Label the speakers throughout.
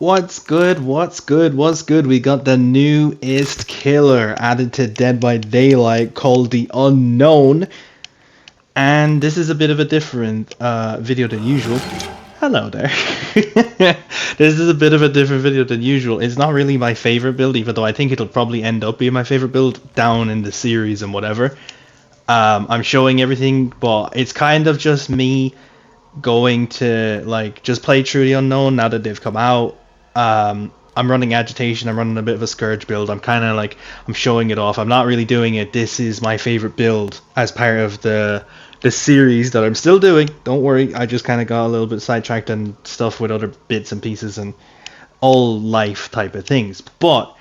Speaker 1: What's good? What's good? What's good? We got the newest killer added to Dead by Daylight called the Unknown. And this is a bit of a different video than usual. Hello there. This is a bit of a different video than usual. It's not really my favorite build, even though I think it'll probably end up being my favorite build down in the series and whatever. I'm showing everything, but it's kind of just me going to like just play through the Unknown now that they've come out. I'm running Agitation, I'm running a bit of a Scourge build. I'm kind of like, I'm showing it off. I'm not really doing it. This is my favorite build as part of the series that I'm still doing. Don't worry, I just kind of got a little bit sidetracked and stuff with other bits and pieces and all life type of things. But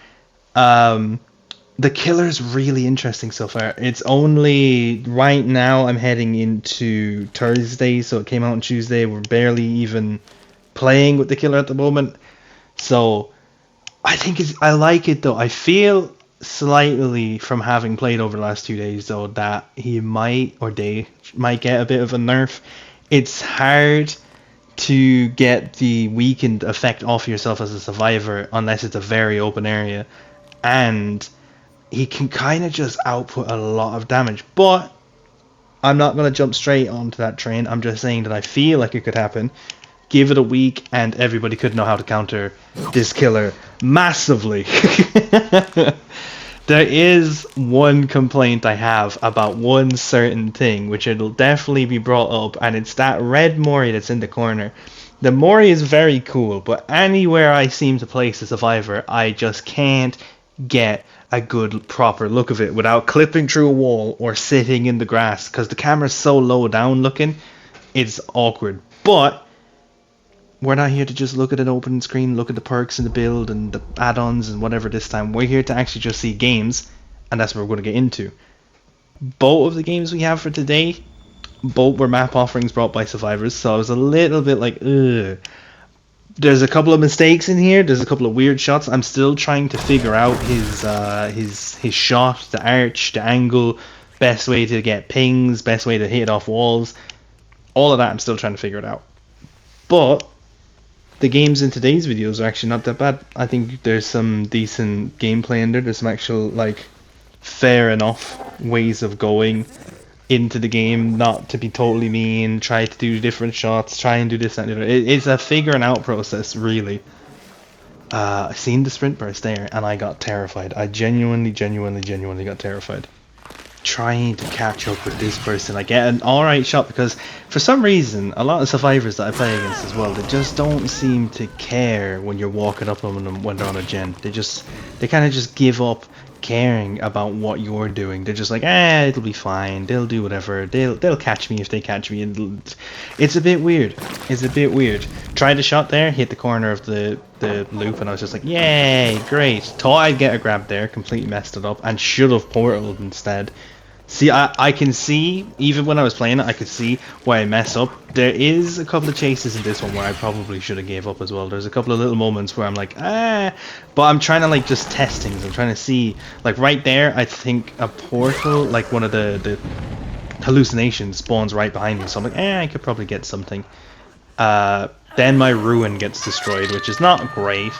Speaker 1: the killer's really interesting so far. It's only right now I'm heading into Thursday, so it came out on Tuesday. We're barely even playing with the killer at the moment. So I think I like it though. I feel slightly from having played over the last 2 days though that he might, or they might, get a bit of a nerf. It's hard to get the weakened effect off yourself as a survivor unless it's a very open area, and he can kind of just output a lot of damage. But I'm not going to jump straight onto that train. I'm just saying that I feel like it could happen. Give it a week and everybody could know how to counter this killer massively. There is one complaint I have about one certain thing, which it'll definitely be brought up, and it's that red mori that's in the corner. The mori is very cool, but anywhere I seem to place a survivor, I just can't get a good proper look of it without clipping through a wall or sitting in the grass, because the camera's so low down looking, it's awkward. But we're not here to just look at an open screen, look at the perks and the build and the add-ons and whatever this time. We're here to actually just see games, and that's what we're going to get into. Both of the games we have for today, both were map offerings brought by survivors, so I was a little bit like, ugh. There's a couple of mistakes in here, there's a couple of weird shots. I'm still trying to figure out his shot, the arch, the angle, best way to get pings, best way to hit off walls. All of that I'm still trying to figure it out. But the games in today's videos are actually not that bad. I think there's some decent gameplay in there. There's some actual, like, fair enough ways of going into the game, not to be totally mean, try to do different shots, try and do this and that. It's a figuring out process, really. I seen the sprint burst there and I got terrified. I genuinely got terrified. Trying to catch up with this person, I get an alright shot, because for some reason a lot of survivors that I play against as well, they just don't seem to care when you're walking up on them when they're on a gen. They kind of just give up caring about what you're doing. They're just like, it'll be fine, they'll do whatever, they'll catch me if they catch me. And it's a bit weird. Tried a shot there, hit the corner of the loop, and I was just like, yay, great. Thought I'd get a grab there, completely messed it up, and should have portaled instead. See, I can see, even when I was playing it, I could see why I mess up. There is a couple of chases in this one where I probably should have gave up as well. There's a couple of little moments where I'm like, but I'm trying to like just test things. I'm trying to see, like right there, I think a portal, like one of the hallucinations spawns right behind me. So I'm like, I could probably get something. Then my ruin gets destroyed, which is not great.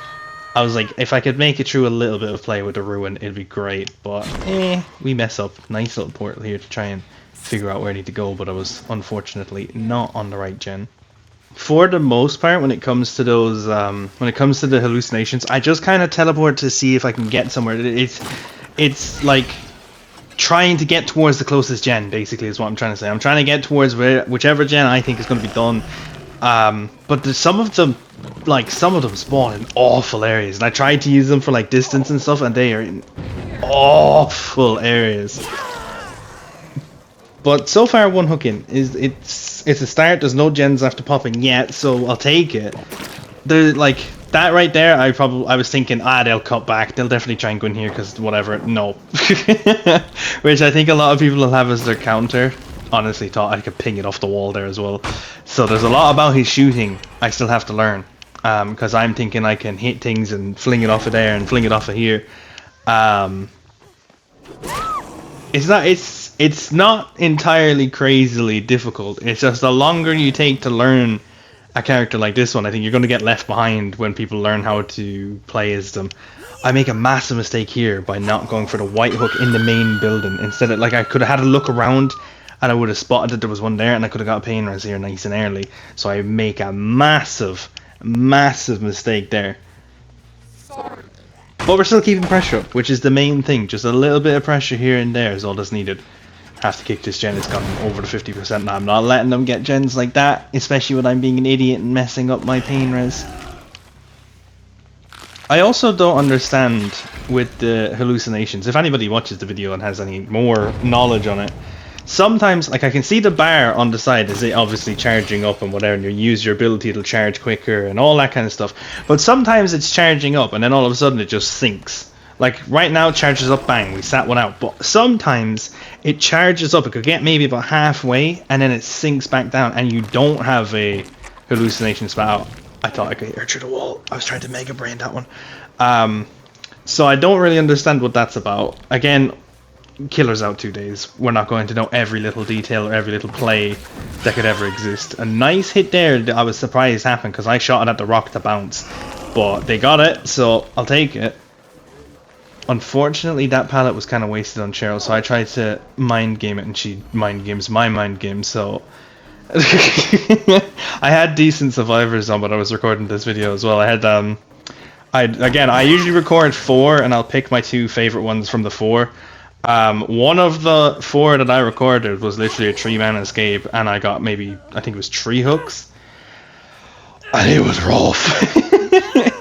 Speaker 1: I was like, if I could make it through a little bit of play with the ruin, it'd be great. But we mess up. Nice little portal here to try and figure out where I need to go, but I was unfortunately not on the right gen. For the most part, when it comes to those, when it comes to the hallucinations, I just kind of teleport to see if I can get somewhere. It's like trying to get towards the closest gen, basically, is what I'm trying to say. I'm trying to get towards whichever gen I think is going to be done. But some of them spawn in awful areas, and I tried to use them for like distance and stuff, and they are in awful areas. But so far, one hook in it's a start. There's no gens after popping yet, so I'll take it. There's like that right there. I was thinking, they'll cut back. They'll definitely try and go in here because whatever. No, which I think a lot of people will have as their counter. Honestly, thought I could ping it off the wall there as well. So there's a lot about his shooting I still have to learn, because I'm thinking I can hit things and fling it off of there and fling it off of here. It's not entirely crazily difficult. It's just the longer you take to learn a character like this one, I think you're going to get left behind when people learn how to play as them. I make a massive mistake here by not going for the white hook in the main building. Instead of, like, I could have had a look around and I would have spotted that there was one there and I could have got a pain res here nice and early. So I make a massive, massive mistake there. But we're still keeping pressure up, which is the main thing. Just a little bit of pressure here and there is all that's needed. Have to kick this gen, it's gone over the 50% now. I'm not letting them get gens like that, especially when I'm being an idiot and messing up my pain res. I also don't understand with the hallucinations. If anybody watches the video and has any more knowledge on it, sometimes, like, I can see the bar on the side is it obviously charging up and whatever, and you use your ability, it'll charge quicker and all that kind of stuff. But sometimes it's charging up and then all of a sudden it just sinks. Like right now it charges up, bang, we sat one out. But sometimes it charges up, it could get maybe about halfway and then it sinks back down and you don't have a hallucination spout. I thought I could hit her through the wall. I was trying to mega brain that one. So I don't really understand what that's about. Again, Killer's out 2 days. We're not going to know every little detail or every little play that could ever exist. A nice hit there that I was surprised happened because I shot it at the rock to bounce. But they got it, so I'll take it. Unfortunately, that pallet was kind of wasted on Cheryl, so I tried to mind game it and she mind games my mind game, so... I had decent survivors on when I was recording this video as well. I had I usually record 4 and I'll pick my 2 favorite ones from the 4. One of the 4 that I recorded was literally a 3-man escape and I got maybe, I think it was 3 hooks. And it was rough.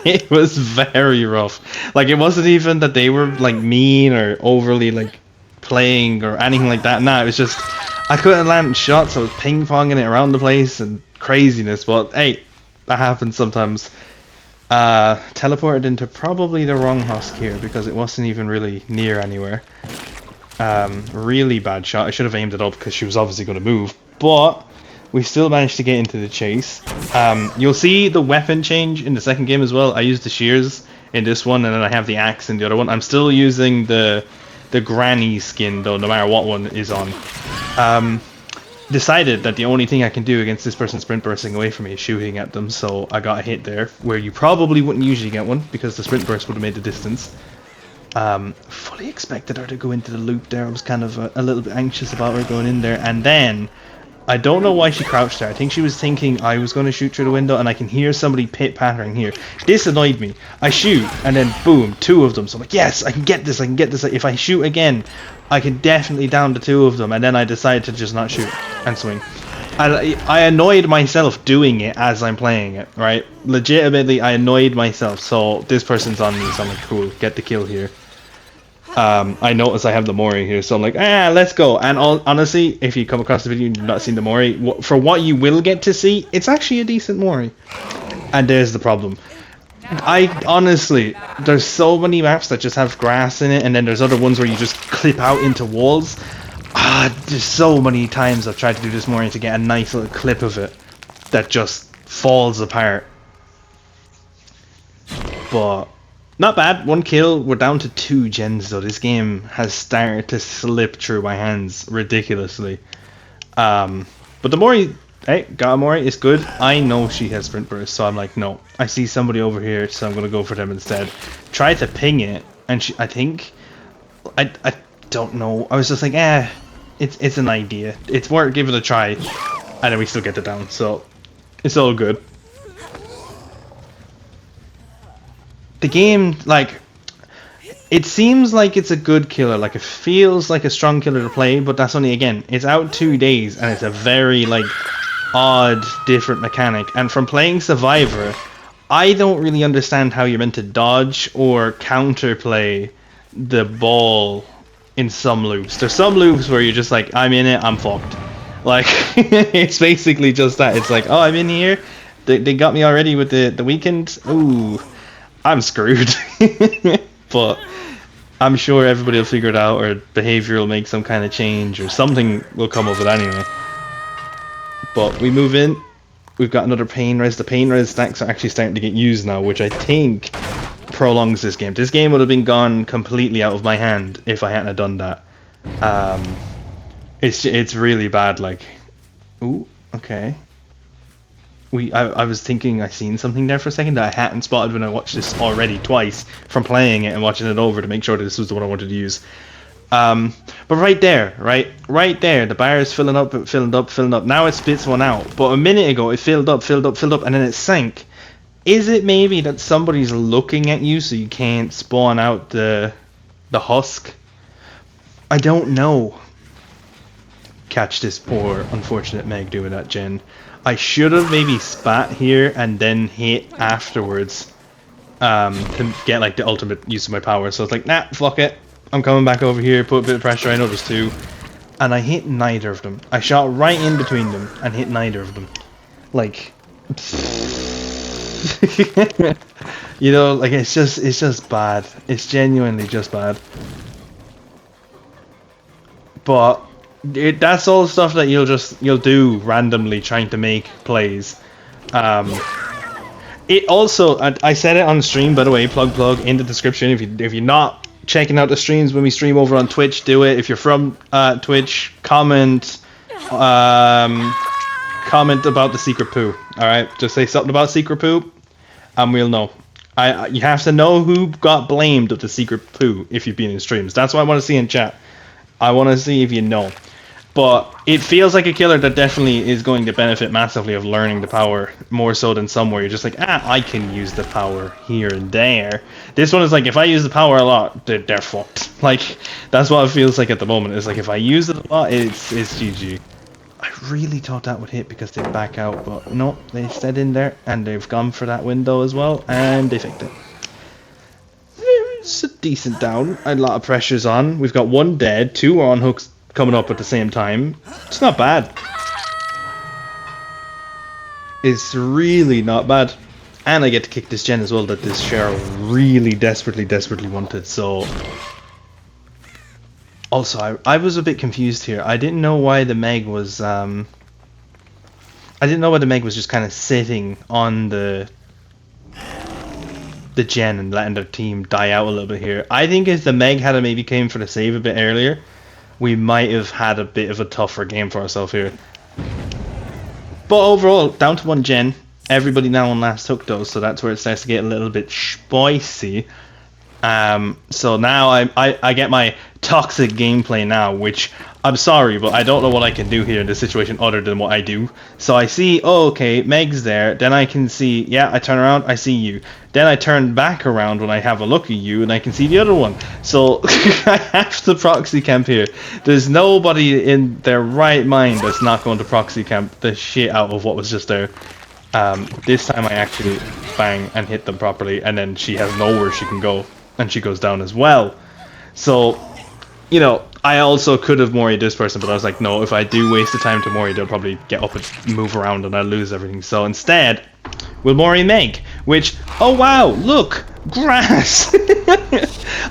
Speaker 1: It was very rough. Like, it wasn't even that they were like mean or overly like playing or anything like that. Nah, it was just I couldn't land shots. I was ping-ponging it around the place and craziness. But hey, that happens sometimes. Teleported into probably the wrong husk here because it wasn't even really near anywhere. Really bad shot. I should have aimed it up because she was obviously going to move. But we still managed to get into the chase. You'll see the weapon change in the second game as well. I used the shears in this one and then I have the axe in the other one. I'm still using the granny skin though, no matter what one is on. Decided that the only thing I can do against this person sprint bursting away from me is shooting at them, so I got a hit there, where you probably wouldn't usually get one, because the sprint burst would have made the distance. Fully expected her to go into the loop there. I was kind of a little bit anxious about her going in there, and then I don't know why she crouched there. I think she was thinking I was going to shoot through the window, and I can hear somebody pit-pattering here. This annoyed me. I shoot, and then boom, 2 of them. So I'm like, yes, I can get this, I can get this. If I shoot again, I can definitely down the 2 of them, and then I decided to just not shoot and swing. I annoyed myself doing it as I'm playing it, right? Legitimately, I annoyed myself. So this person's on me, so I'm like, cool, get the kill here. I notice I have the mori here, so I'm like, let's go. And honestly, if you come across the video and you've not seen the mori, for what you will get to see, it's actually a decent mori. And there's the problem. I honestly, there's so many maps that just have grass in it, and then there's other ones where you just clip out into walls. There's so many times I've tried to do this mori to get a nice little clip of it that just falls apart. But not bad, 1 kill. We're down to 2 gens though. This game has started to slip through my hands ridiculously. But the Mori, hey, got a Mori, it's good. I know she has sprint burst, so I'm like, no. I see somebody over here, so I'm gonna go for them instead. Try to ping it, and I think, I don't know. I was just like, it's an idea. It's worth giving it a try, and then we still get it down. So it's all good. The game, like, it seems like it's a good killer, like it feels like a strong killer to play, but that's only, again, it's out 2 days, and it's a very, like, odd, different mechanic. And from playing Survivor, I don't really understand how you're meant to dodge or counterplay the ball in some loops. There's some loops where you're just like, I'm in it, I'm fucked. Like, it's basically just that. It's like, oh, I'm in here, they got me already with the weekend, ooh. I'm screwed. But I'm sure everybody will figure it out, or behavior will make some kind of change, or something will come of it anyway. But we move in. We've got another pain res. The pain res stacks are actually starting to get used now, which I think prolongs this game. This game would have been gone completely out of my hand if I hadn't done that. It's really bad. Like, ooh, okay. I was thinking I seen something there for a second that I hadn't spotted when I watched this already twice from playing it and watching it over to make sure that this was the one I wanted to use. But right there, right there, the bar is filling up, filling up, filling up. Now it spits one out. But a minute ago, it filled up, filled up, filled up, and then it sank. Is it maybe that somebody's looking at you so you can't spawn out the husk? I don't know. Catch this poor, unfortunate Meg doing that, Jen. I should have maybe spat here and then hit afterwards to get like the ultimate use of my power. So it's like, nah, fuck it. I'm coming back over here, put a bit of pressure. I know there's two. And I hit neither of them. I shot right in between them and hit neither of them. Like... you know, like it's just bad. It's genuinely just bad. But that's all stuff that you'll do randomly trying to make plays. It also, I said it on stream, by the way, plug in the description. If you're not checking out the streams when we stream over on Twitch, do it. If you're from Twitch, comment about the secret poo. All right, just say something about secret poo, and we'll know. You have to know who got blamed of the secret poo if you've been in streams. That's what I want to see in chat. I want to see if you know. But it feels like a killer that definitely is going to benefit massively of learning the power more so than some where you're just like, I can use the power here and there. This one is like, if I use the power a lot, they're fucked. Like, that's what it feels like at the moment. It's like, if I use it a lot, it's GG. I really thought that would hit because they'd back out, but no, they stayed in there, and they've gone for that window as well, and they faked it. It's a decent down. A lot of pressure's on. We've got one dead, two on hooks coming up at the same time. It's not bad. It's really not bad. And I get to kick this gen as well that this Cheryl really desperately wanted, so... Also, I was a bit confused here. I didn't know why the Meg was, I didn't know why the Meg was just kind of sitting on the gen and letting their team die out a little bit here. I think if the Meg had maybe came for the save a bit earlier, we might have had a bit of a tougher game for ourselves here. But overall, down to one gen. Everybody now on last hook though, so that's where it starts to get a little bit spicy. So now I get my toxic gameplay now, which I'm sorry, but I don't know what I can do here in this situation other than what I do. So I see, oh, okay, Meg's there. Then I can see, yeah, I turn around, I see you. Then I turn back around when I have a look at you, and I can see the other one. So I have to proxy camp here. There's nobody in their right mind that's not going to proxy camp the shit out of what was just there. This time I actually bang and hit them properly, and then she has nowhere she can go, and she goes down as well. So, you know, I also could have mori'd this person, but I was like, no, if I do waste the time to mori, they'll probably get up and move around and I'll lose everything. So instead, we'll mori Meg, which, oh wow, look, grass!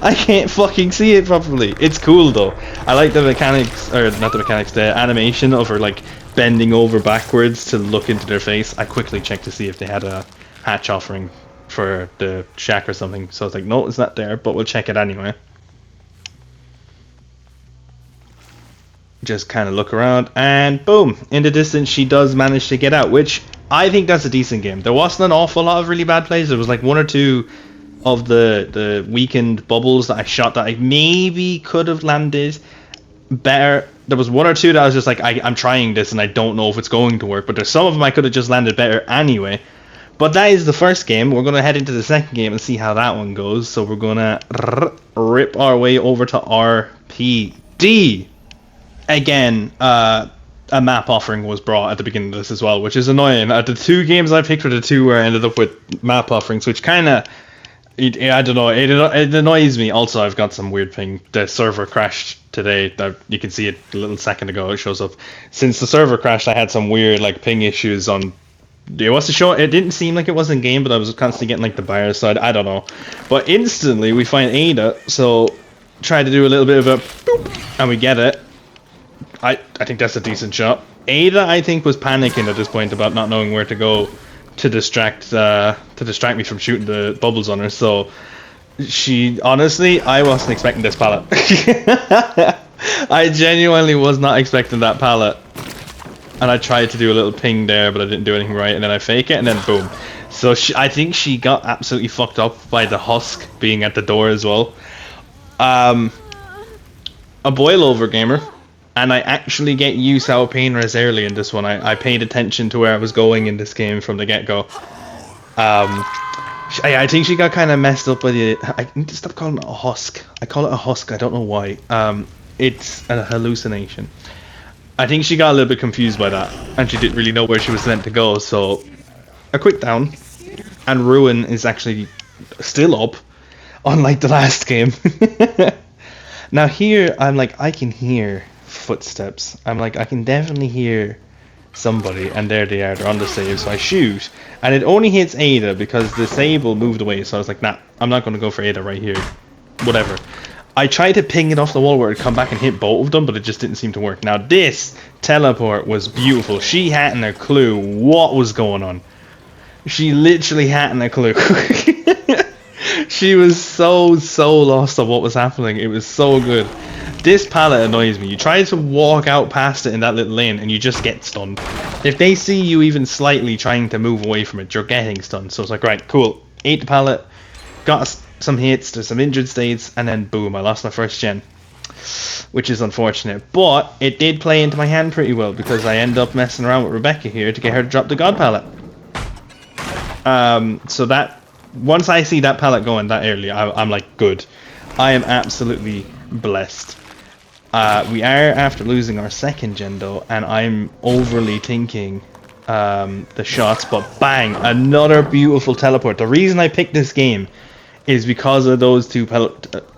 Speaker 1: I can't fucking see it properly. It's cool though. I like the mechanics, or not the mechanics, the animation of her like bending over backwards to look into their face. I quickly checked to see if they had a hatch offering for the shack or something. So I was like, no, it's not there, but we'll check it anyway. Just kind of look around, and boom, in the distance she does manage to get out, which I think that's a decent game. There wasn't an awful lot of really bad plays. There was like one or two of the weakened bubbles that I shot that I maybe could have landed better. There was one or two that I was just like, I'm trying this and I don't know if it's going to work, but there's some of them I could have just landed better anyway. But that is the first game. We're going to head into the second game and see how that one goes. So we're going to rip our way over to RPD. Again, a map offering was brought at the beginning of this as well, which is annoying. The two games I picked were the two where I ended up with map offerings, which kind of, I don't know, it annoys me. Also, I've got some weird thing. The server crashed today. You can see it a little second ago. It shows up. Since the server crashed, I had some weird like ping issues on. It wasn't show. It didn't seem like it was in game, but I was constantly getting like the buyer side. I don't know. But instantly we find Ada, so try to do a little bit of a boop, and we get it. I think that's a decent shot. Ada, I think, was panicking at this point about not knowing where to go to distract me from shooting the bubbles on her. So she, honestly, I wasn't expecting this pallet. I genuinely was not expecting that pallet. and I tried to do a little ping there, but I didn't do anything right, and then I fake it, and then boom. So I think she got absolutely fucked up by the husk being at the door as well. Um, a boil over gamer, and I actually get use out of pain res early in this one. I paid attention to where I was going in this game from the get go. I think she got kind of messed up by the. I need to stop calling it a husk. I call it a husk. I don't know why. It's a hallucination. I think she got a little bit confused by that, and she didn't really know where she was meant to go. So, a quick down, and Ruin is actually still up, unlike the last game. Now here, I'm like, I can hear footsteps. I'm like, I can definitely hear somebody, and there they are. They're on the save, so I shoot, and it only hits Ada because the sable moved away. So I was like, nah, I'm not going to go for Ada right here. Whatever. I tried to ping it off the wall where it'd come back and hit both of them, but it just didn't seem to work. Now this teleport was beautiful. She hadn't a clue what was going on. She literally hadn't a clue. She was so lost on what was happening. It was so good. This pallet annoys me. You try to walk out past it in that little lane and you just get stunned. If they see you even slightly trying to move away from it, you're getting stunned. So it's like, right, cool. Ate the pallet, got some hits, there's some injured states, and then boom, I lost my first gen. Which is unfortunate. But it did play into my hand pretty well because I end up messing around with Rebecca here to get her to drop the god pallet. So that, once I see that pallet going that early, I'm like, good. I am absolutely blessed. We are after losing our second gen though, and I'm overly thinking the shots, but bang, another beautiful teleport. The reason I picked this game is because of those two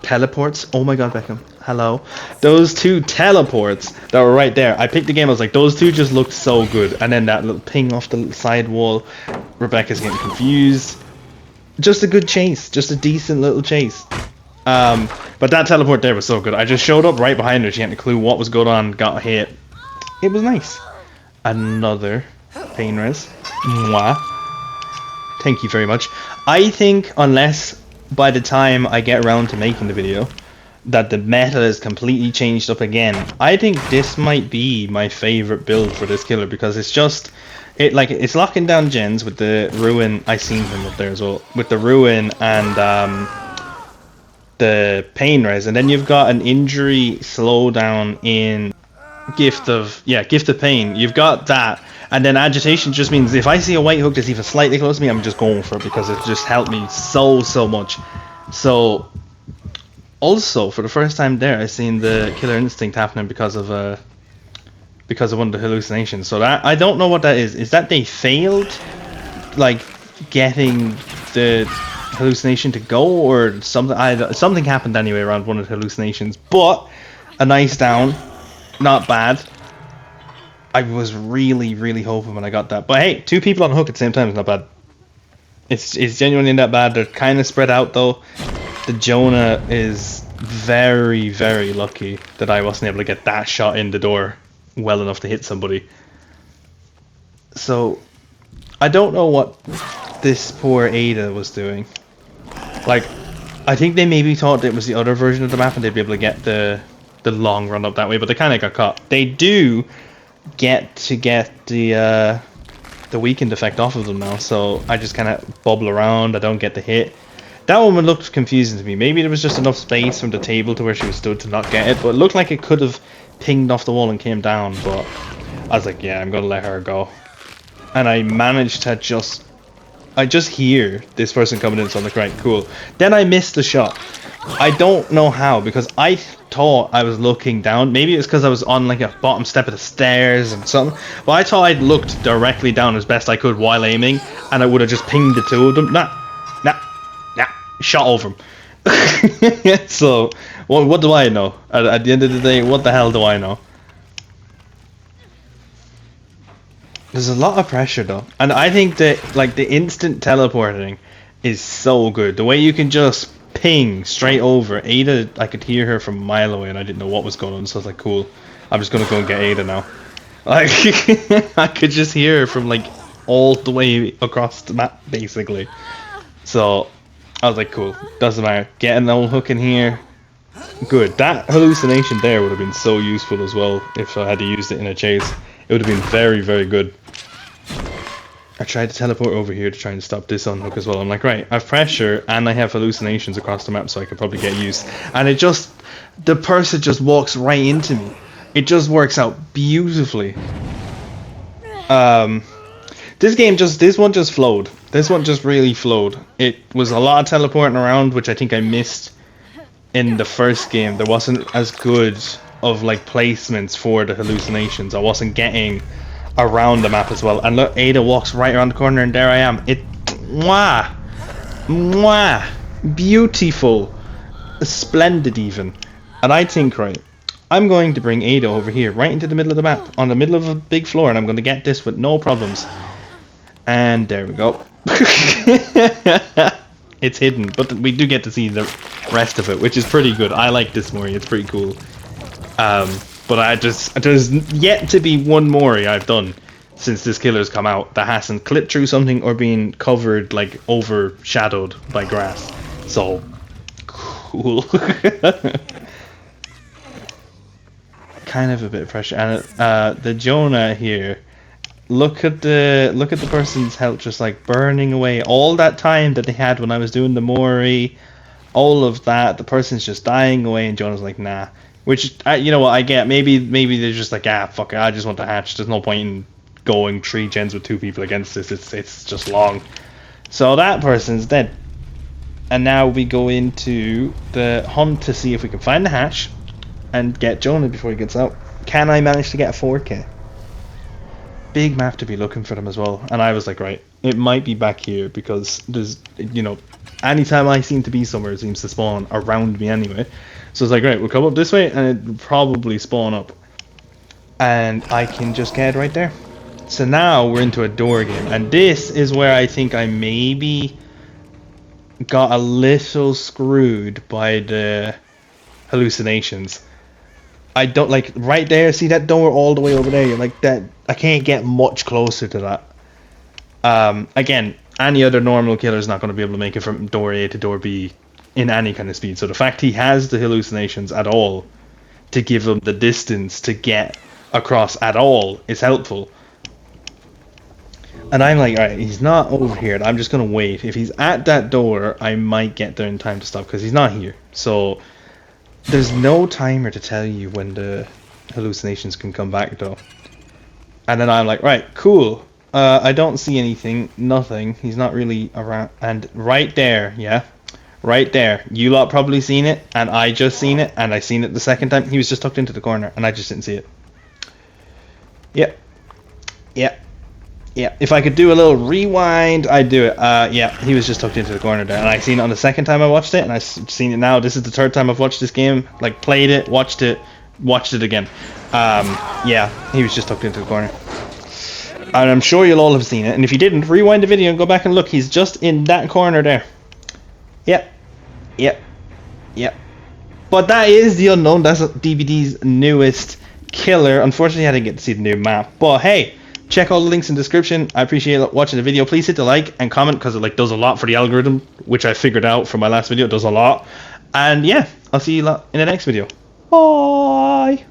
Speaker 1: teleports. Oh my god, Beckham. Hello. Those two teleports that were right there. I picked the game, I was like, those two just look so good. And then that little ping off the side wall. Rebecca's getting confused. Just a good chase. Just a decent little chase. But that teleport there was so good. I just showed up right behind her. She hadn't a clue what was going on. Got hit. It was nice. Another pain res. Mwah. Thank you very much. I think unless by the time I get around to making the video that the meta is completely changed up again, I think this might be my favorite build for this killer because it's just it's locking down gens with the Ruin. I seen him up there as well with the Ruin and the pain res, and then you've got an injury slowdown in gift of pain. You've got that, and then agitation just means if I see a white hook that's even slightly close to me, I'm just going for it because it just helped me so much. So also for the first time there, I seen the killer instinct happening because of one of the hallucinations. So that I don't know what that is. Is that they failed like getting the hallucination to go or something? Something happened anyway around one of the hallucinations, but a nice down, not bad. I was really hoping when I got that, but hey, two people on hook at the same time is not bad. It's genuinely not bad. They're kind of spread out though. The Jonah is very lucky that I wasn't able to get that shot in the door well enough to hit somebody. So I don't know what this poor Ada was doing. Like, I think they maybe thought it was the other version of the map and they'd be able to get the long run up that way, but they kind of got caught. They do get the weakened effect off of them now, so I just kind of bubble around. I don't get the hit. That one looked confusing to me. Maybe there was just enough space from the table to where she was stood to not get it, but it looked like it could have pinged off the wall and came down, but I was like, yeah, I'm gonna let her go. And I managed to I just hear this person coming in, so I'm like, right, cool. Then I missed the shot. I don't know how, because I thought I was looking down. Maybe it's because I was on like a bottom step of the stairs and something. But I thought I'd looked directly down as best I could while aiming, and I would have just pinged the two of them. Nah, shot over them. So, what do I know? At the end of the day, what the hell do I know? There's a lot of pressure though, and I think that like the instant teleporting is so good. The way you can just ping straight over Ada, I could hear her from a mile away, and I didn't know what was going on. So I was like, cool, I'm just gonna go and get Ada now. Like I could just hear her from like all the way across the map, basically. So I was like, cool, doesn't matter. Getting the old hook in here, good. That hallucination there would have been so useful as well if I had to use it in a chase. It It would have been very, very good. I tried to teleport over here to try and stop this unhook as well. I'm like, right, I have pressure and I have hallucinations across the map, so I could probably get used. And it just, the person just walks right into me. It just works out beautifully. This one just flowed. This one just really flowed. It was a lot of teleporting around, which I think I missed in the first game. There wasn't as good of like placements for the hallucinations. I wasn't getting around the map as well. And look, Ada walks right around the corner, and there I am. It, mwah, mwah, beautiful, splendid even. And I think, right, I'm going to bring Ada over here, right into the middle of the map, on the middle of a big floor, and I'm going to get this with no problems. And there we go. It's hidden, but we do get to see the rest of it, which is pretty good. I like this Mori, it's pretty cool. But there's yet to be one Mori I've done since this killer's come out that hasn't clipped through something or been covered, like overshadowed by grass. So cool. Kind of a bit of pressure. And the Jonah here, look at the person's health just like burning away. All that time that they had when I was doing the Mori, all of that, the person's just dying away, and Jonah's like, nah. Which, you know what, I get. Maybe they're just like, ah, fuck it, I just want to hatch. There's no point in going 3 gens with 2 people against this. It's just long. So that person's dead. And now we go into the hunt to see if we can find the hatch and get Jonah before he gets out. Can I manage to get a 4K? Big map to be looking for them as well. And I was like, right, it might be back here because there's, you know, anytime I seem to be somewhere, it seems to spawn around me anyway. So it's like, right, we'll come up this way and it'll probably spawn up. And I can just get right there. So now we're into a door game. And this is where I think I maybe got a little screwed by the hallucinations. I don't like right there, see that door all the way over there, like that, I can't get much closer to that. Again, any other normal killer is not going to be able to make it from door A to door B in any kind of speed. So the fact he has the hallucinations at all to give him the distance to get across at all is helpful. And I'm like, alright, he's not over here. I'm just going to wait. If he's at that door, I might get there in time to stop because he's not here. So there's no timer to tell you when the hallucinations can come back though. And then I'm like, right, cool. I don't see anything, nothing. He's not really around. And right there, yeah, right there. You lot probably seen it, and I just seen it, and I seen it the second time. He was just tucked into the corner, and I just didn't see it. Yep. Yep. Yeah, if I could do a little rewind, I'd do it. Yeah, he was just tucked into the corner there, and I seen it on the second time I watched it, and I've seen it now. This is the third time I've watched this game. Like, played it, watched it again. Yeah, he was just tucked into the corner. And I'm sure you'll all have seen it, and if you didn't, rewind the video and go back and look. He's just in that corner there. Yep. Yep. Yep. But that is the unknown. That's DBD's newest killer. Unfortunately, I didn't get to see the new map. But hey, check all the links in the description. I appreciate watching the video. Please hit the like and comment because it does a lot for the algorithm, which I figured out from my last video. It does a lot. And yeah, I'll see you lot in the next video. Bye.